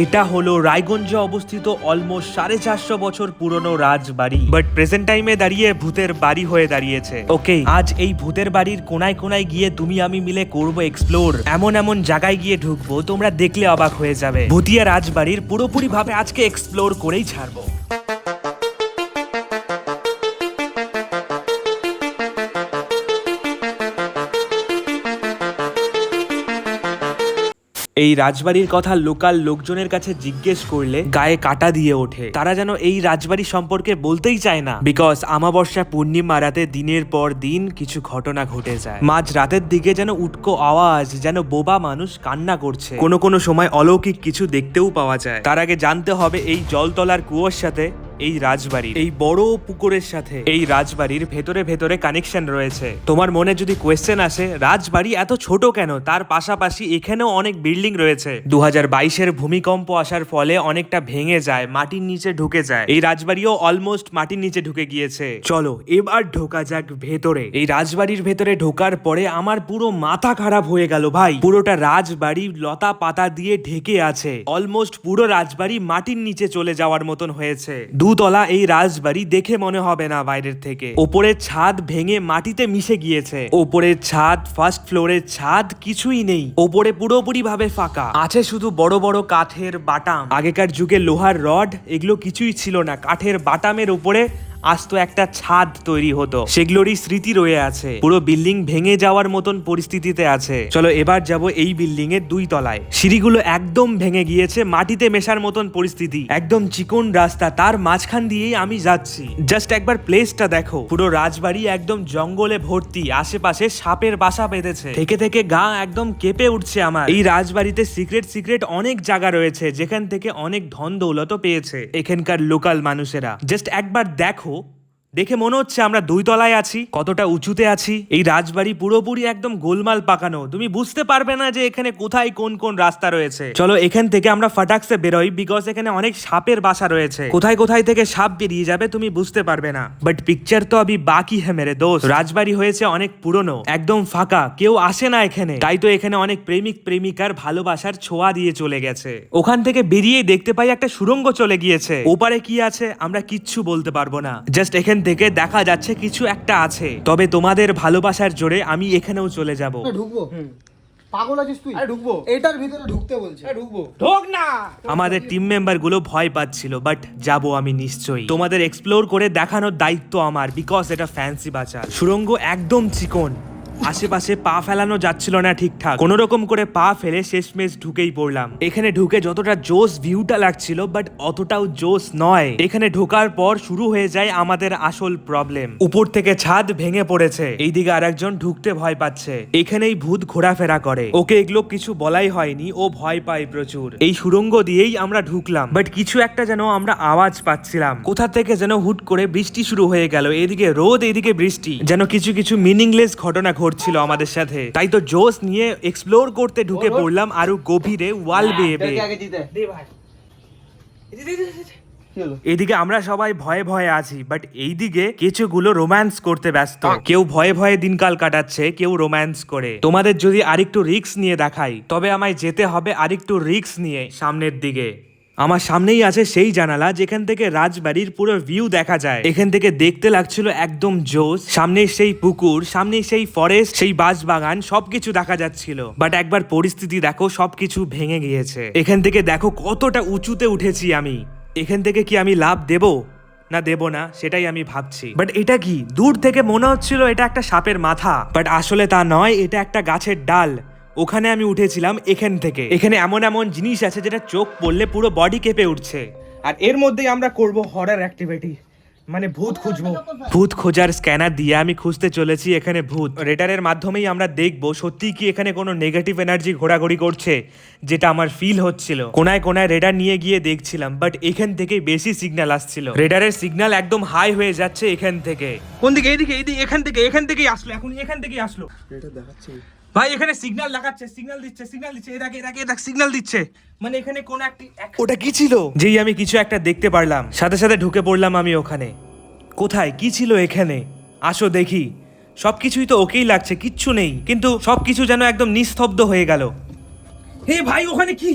এটা হলো রায়গঞ্জে অবস্থিত অলমোস্ট 450 বছর পুরনো রাজবাড়ি, বাট প্রেজেন্ট টাইমে দাঁড়িয়ে ভূতের বাড়ি হয়ে দাঁড়িয়েছে। ওকে, আজ এই ভূতের বাড়ির কোনায় কোনায় গিয়ে তুমি আমি মিলে করব এক্সপ্লোর। এমন এমন জায়গায় গিয়ে ঢুকবো তোমরা দেখলে অবাক হয়ে যাবে। ভূতিয়া রাজবাড়ির পুরোপুরি ভাবে আজকে এক্সপ্লোর করেই ছাড়বো। এই রাজবাড়ির কথা লোকাল লোকজনের কাছে জিজ্ঞেস করলে গায়ে কাটা দিয়ে ওঠে। তারা যেন এই রাজবাড়ি সম্পর্কে বলতেই চায় না, বিকজ আমাবস্যা পূর্ণিমা রাতে দিনের পর দিন কিছু ঘটনা ঘটে যায়। মাঝ রাতের দিকে যেন উটকো আওয়াজ, যেন বোবা মানুষ কান্না করছে। কোনো সময় অলৌকিক কিছু দেখতেও পাওয়া যায়। তার আগে জানতে হবে এই জলতলার কুয়োর সাথে এই রাজবাড়ির, এই বড় পুকুরের সাথে এই রাজবাড়ির ভেতরে ভেতরে কানেকশন রয়েছে। তোমার মনে যদি কোয়েশ্চেন আসে রাজবাড়ি এত ছোট কেন, তার পাশাপাশি এখানেও অনেক বিল্ডিং রয়েছে। 2022-এর ভূমিকম্প আসার ফলে অনেকটা ভেঙে যায়, মাটির নিচে ঢুকে যায়। এই রাজবাড়িও অলমোস্ট মাটির নিচে ঢুকে গিয়েছে। চলো এবার ঢোকা যাক ভেতরে। এই রাজবাড়ির ভেতরে ঢোকার পরে আমার পুরো মাথা খারাপ হয়ে গেল ভাই। পুরোটা রাজবাড়ি লতা পাতা দিয়ে ঢেকে আছে। অলমোস্ট পুরো রাজবাড়ি মাটির নিচে চলে যাওয়ার মতন হয়েছে। দুতলা এই রাজবাড়ি দেখে মনে হবে না বাইরের থেকে। ওপরের ছাদ ভেঙে মাটিতে মিশে গিয়েছে। ওপরের ছাদ, ফার্স্ট ফ্লোরের ছাদ কিছুই নেই। ওপরে পুরোপুরি ভাবে ফাঁকা আছে, শুধু বড় বড় কাঠের বাটাম। আগেকার যুগে লোহার রড এগুলো কিছুই ছিল না। কাঠের বাটামের উপরে আস্ত একটা ছাদ তৈরি হতো, সেগুলোরই স্মৃতি রয়ে আছে। পুরো বিল্ডিং ভেঙে যাওয়ার মতন পরিস্থিতিতে আছে। চলো এবার যাব এই বিল্ডিং এর 2 তলায়। সিঁড়িগুলো একদম ভেঙে গিয়েছে, মাটিতে মেশার মতন পরিস্থিতি। একদম চিকন রাস্তা, তার মাঝখান দিয়েই আমি যাচ্ছি। জাস্ট একবার প্লেসটা দেখো। পুরো রাজবাড়ি একদম জঙ্গলে ভর্তি, আশেপাশে সাপের বাসা বেঁধেছে। থেকে থেকে গা একদম কেঁপে উঠছে আমার। এই রাজবাড়িতে সিক্রেট অনেক জায়গা রয়েছে যেখান থেকে অনেক ধন দৌলত পেয়েছে এখানকার লোকাল মানুষেরা। জাস্ট একবার দেখো, দেখে মনে হচ্ছে আমরা 2 তলায় আছি, কতটা উঁচুতে আছি। এই রাজবাড়ি পুরোপুরি একদম গোলমাল পাকানো, তুমি বুঝতে পারবে না যে এখানে কোথায় কোন কোন রাস্তা রয়েছে। চলো এখান থেকে আমরা ফাটাকসে বেরোই, বিকজ এখানে অনেক সাপের বাসা রয়েছে। কোথায় থেকে সাপ বেরিয়ে যাবে তুমি বুঝতে পারবে না। বাট পিকচার তো আবি বাকি হ্যাঁ মেরে দোস্ত। রাজবাড়ি হয়েছে অনেক পুরনো, একদম ফাঁকা, কেউ আসে না এখানে। তাই তো এখানে অনেক প্রেমিক প্রেমিকার ভালোবাসার ছোঁয়া দিয়ে চলে গেছে। ওখান থেকে বেরিয়ে দেখতে পাই একটা সুড়ঙ্গ চলে গিয়েছে। ওপারে কি আছে আমরা কিচ্ছু বলতে পারবো না। জাস্ট এখান থেকে দেখা যাচ্ছে কিছু একটা আছে। তবে তোমাদের ভালোবাসার জোরে আমি এখানেও চলে যাব। ঢুকবো? পাগল আছিস তুই? আরে ঢুকবো, এটার ভিতরে ঢুকতে বলছি। আরে ঢুকবো, ঢোক না। আমাদের টিম মেম্বার গুলো ভয় পাচ্ছিল, বাট যাব আমি নিশ্চয়ই। তোমাদের এক্সপ্লোর করে দেখানোর দায়িত্ব আমার, বিকজ এটা ফ্যান্সি বাজার। সুড়ঙ্গ একদম চিকন, আশেপাশে পা ফেলানো যাচ্ছিল না ঠিকঠাক। কোন রকম করে পা ফেলে শেষমেশ ঢুকেই পড়লাম। এখানে ঢুকে যতটা জোস ভিউটা লাগছিল, বাট অতটাও জোস নয়। এখানে ঢোকার পর শুরু হয়ে যায় আমাদের আসল প্রবলেম। উপর থেকে ছাদ ভেঙে পড়েছে, এইদিকে আরেকজন ঢুকতে ভয় পাচ্ছে। এখানেই ভূত ঘোরাফেরা করে। ওকে এগুলো কিছু বলাই হয়নি, ও ভয় পায় প্রচুর। এই সুড়ঙ্গ দিয়েই আমরা ঢুকলাম, বাট কিছু একটা যেন আমরা আওয়াজ পাচ্ছিলাম। কোথা থেকে যেন হুট করে বৃষ্টি শুরু হয়ে গেল। এদিকে রোদ, এদিকে বৃষ্টি, যেন কিছু মিনিংলেস ঘটনা ঘটছিল আমাদের সাথে। তাই তো জোস নিয়ে এক্সপ্লোর করতে ঢুকে পড়লাম আরো গভীরে, ওয়াল বেয়ে বেয়ে। এদিকে আমরা সবাই ভয়ে ভয়ে আছি, বাট এইদিকে কিছুগুলো রোম্যান্স করতে ব্যস্ত। কেউ ভয়ে ভয়ে দিনকাল কাটাচ্ছে, কেউ রোম্যান্স করে। তোমাদের যদি আরেকটু রিস্ক নিয়ে দেখাই, তবে আমায় যেতে হবে আরেকটু রিস্ক নিয়ে সামনের দিকে। আমার সামনেই আছে সেই জানালা যেখান থেকে রাজবাড়ির পুরো ভিউ দেখা যায়। এখান থেকে দেখতে লাগছিল একদম জোস। সামনে সেই পুকুর, সামনে সেই ফরেস্ট, সেই বাঁশবাগান, সবকিছু দেখা যাচ্ছিল। বাট একবার পরিস্থিতি দেখো, সবকিছু ভেঙে গিয়েছে। এখান থেকে দেখো কতটা উঁচুতে উঠেছি আমি। এখান থেকে কি আমি লাভ দেব না দেব না সেটাই আমি ভাবছি। বাট এটা কি, দূর থেকে মনে হচ্ছিল এটা একটা সাপের মাথা, বাট আসলে তা নয়, এটা একটা গাছের ডাল। ওখানে আমি উঠেছিলাম এখান থেকে। এখানে এমন এমন জিনিস আছে যেটা চোখ পড়লে পুরো বডি কেঁপে উঠছে। আর এর মধ্যেই আমরা করব হরর অ্যাক্টিভিটি, মানে ভূত খুঁজবো। ভূত খোঁজার স্ক্যানার দিয়ে আমি খুঁজতে চলেছি এখানে ভূত। রেডারের মাধ্যমেই আমরা দেখবো সত্যি কি এখানে কোনো নেগেটিভ এনার্জি ঘোরাঘুরি করছে, যেটা আমার ফিল হচ্ছিল। কোনায় কোনায় রেডার নিয়ে গিয়ে দেখছিলাম, বাট এখান থেকে বেশি সিগন্যাল আসছিল। রেডারের সিগন্যাল একদম হাই হয়ে যাচ্ছে এখান থেকে। কোন দিকে? এইদিকে, এখান থেকেই আসলো। এখন এখান থেকেই আসলো। এটা দেখাচ্ছে ভাই, এখানে সিগন্যাল দেখাচ্ছে, সিগন্যাল দিচ্ছে। এটাকে সিগন্যাল দিচ্ছে, মানে এখানে কোন একটা। ওটা কি ছিল? যেই আমি কিছু একটা দেখতে পারলাম, সাথে সাথে ঢুকে পড়লাম আমি ওখানে। কোথায় কি ছিল এখানে? আসো দেখি। সবকিছুই তো ওকেই লাগছে, কিচ্ছু নেই, কিন্তু সবকিছু যেন একদম নিস্তব্ধ হয়ে গেল। হে ভাই, ওখানে কি?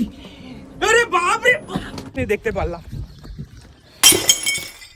আরে বাপ রে নিয়ে দেখতে পারলাম।